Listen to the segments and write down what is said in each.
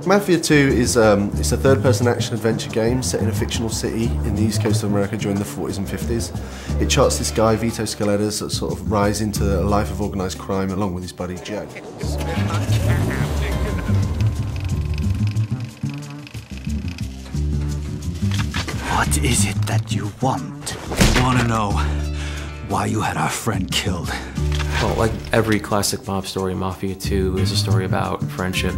Mafia II is it's a third-person action-adventure game set in a fictional city in the east coast of America during the 40s and 50s. It charts this guy, Vito Scaletta's, that sort of rise into a life of organised crime along with his buddy Joe. What is it that you want? I want to know why you had our friend killed. Well, like every classic mob story, Mafia II is a story about friendship,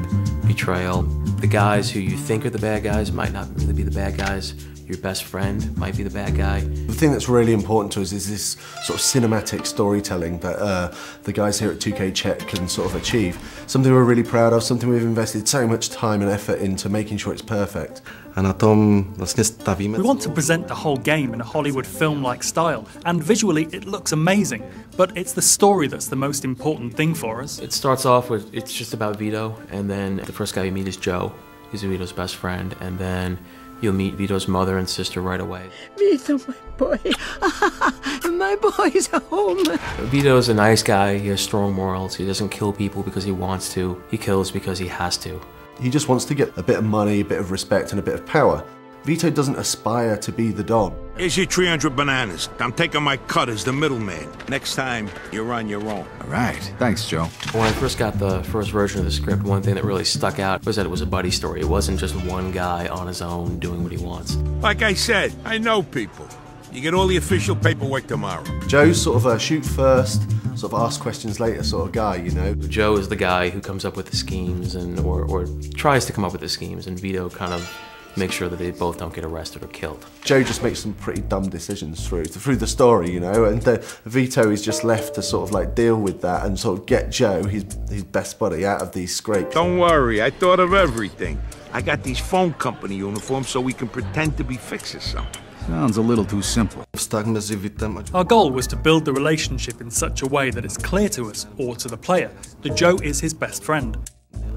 betrayal. The guys who you think are the bad guys might not really be the bad guys. Your best friend might be the bad guy. The thing that's really important to us is this sort of cinematic storytelling that the guys here at 2K Czech can sort of achieve. Something we're really proud of, something we've invested so much time and effort into making sure it's perfect. We want to present the whole game in a Hollywood film-like style, and visually it looks amazing, but it's the story that's the most important thing for us. It starts off with, it's just about Vito, and then the first guy you meet is Joe. He's Vito's best friend, and then you'll meet Vito's mother and sister right away. Vito, my boy. My boy's home. Vito's a nice guy. He has strong morals. He doesn't kill people because he wants to. He kills because he has to. He just wants to get a bit of money, a bit of respect, and a bit of power. Vito doesn't aspire to be the Don. Here's your 300 bananas. I'm taking my cut as the middleman. Next time, you're on your own. All right. Thanks, Joe. When I first got the first version of the script, one thing that really stuck out was that it was a buddy story. It wasn't just one guy on his own doing what he wants. Like I said, I know people. You get all the official paperwork tomorrow. Joe's sort of a shoot first, sort of ask questions later sort of guy, you know? Joe is the guy who comes up with the schemes and or tries to come up with the schemes, and Vito kind of make sure that they both don't get arrested or killed. Joe just makes some pretty dumb decisions through the story, you know, and Vito is just left to sort of like deal with that and sort of get Joe, his best buddy, out of these scrapes. Don't worry, I thought of everything. I got these phone company uniforms so we can pretend to be fixers something. Sounds a little too simple. Our goal was to build the relationship in such a way that it's clear to us, or to the player, that Joe is his best friend.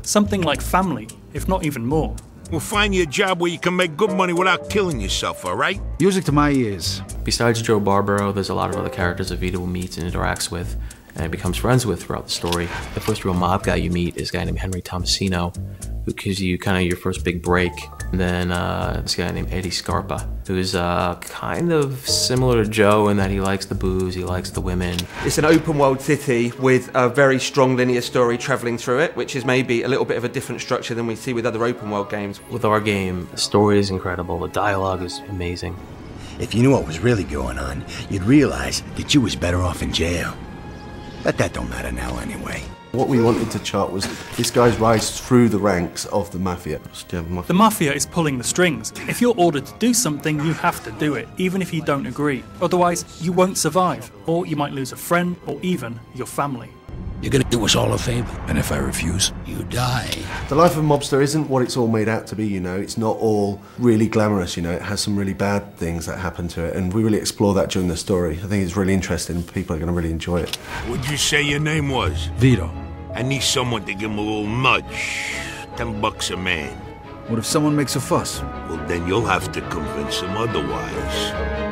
Something like family, if not even more. We'll find you a job where you can make good money without killing yourself, all right? Music to my ears. Besides Joe Barbaro, there's a lot of other characters that Vito meets and interacts with and becomes friends with throughout the story. The first real mob guy you meet is a guy named Henry Tomasino, who gives you kind of your first big break. And then this guy named Eddie Scarpa, who's kind of similar to Joe in that he likes the booze, he likes the women. It's an open world city with a very strong linear story travelling through it, which is maybe a little bit of a different structure than we see with other open world games. With our game, the story is incredible, the dialogue is amazing. If you knew what was really going on, you'd realize that you was better off in jail. But that don't matter now anyway. What we wanted to chart was this guy's rise through the ranks of the Mafia. The Mafia is pulling the strings. If you're ordered to do something, you have to do it, even if you don't agree. Otherwise, you won't survive, or you might lose a friend, or even your family. You're gonna do us all a favor, and if I refuse, you die. The life of a mobster isn't what it's all made out to be, you know. It's not all really glamorous, you know. It has some really bad things that happen to it, and we really explore that during the story. I think it's really interesting, and people are gonna really enjoy it. What'd you say your name was? Vito. I need someone to give him a little nudge. $10 a man. What if someone makes a fuss? Well, then you'll have to convince him otherwise.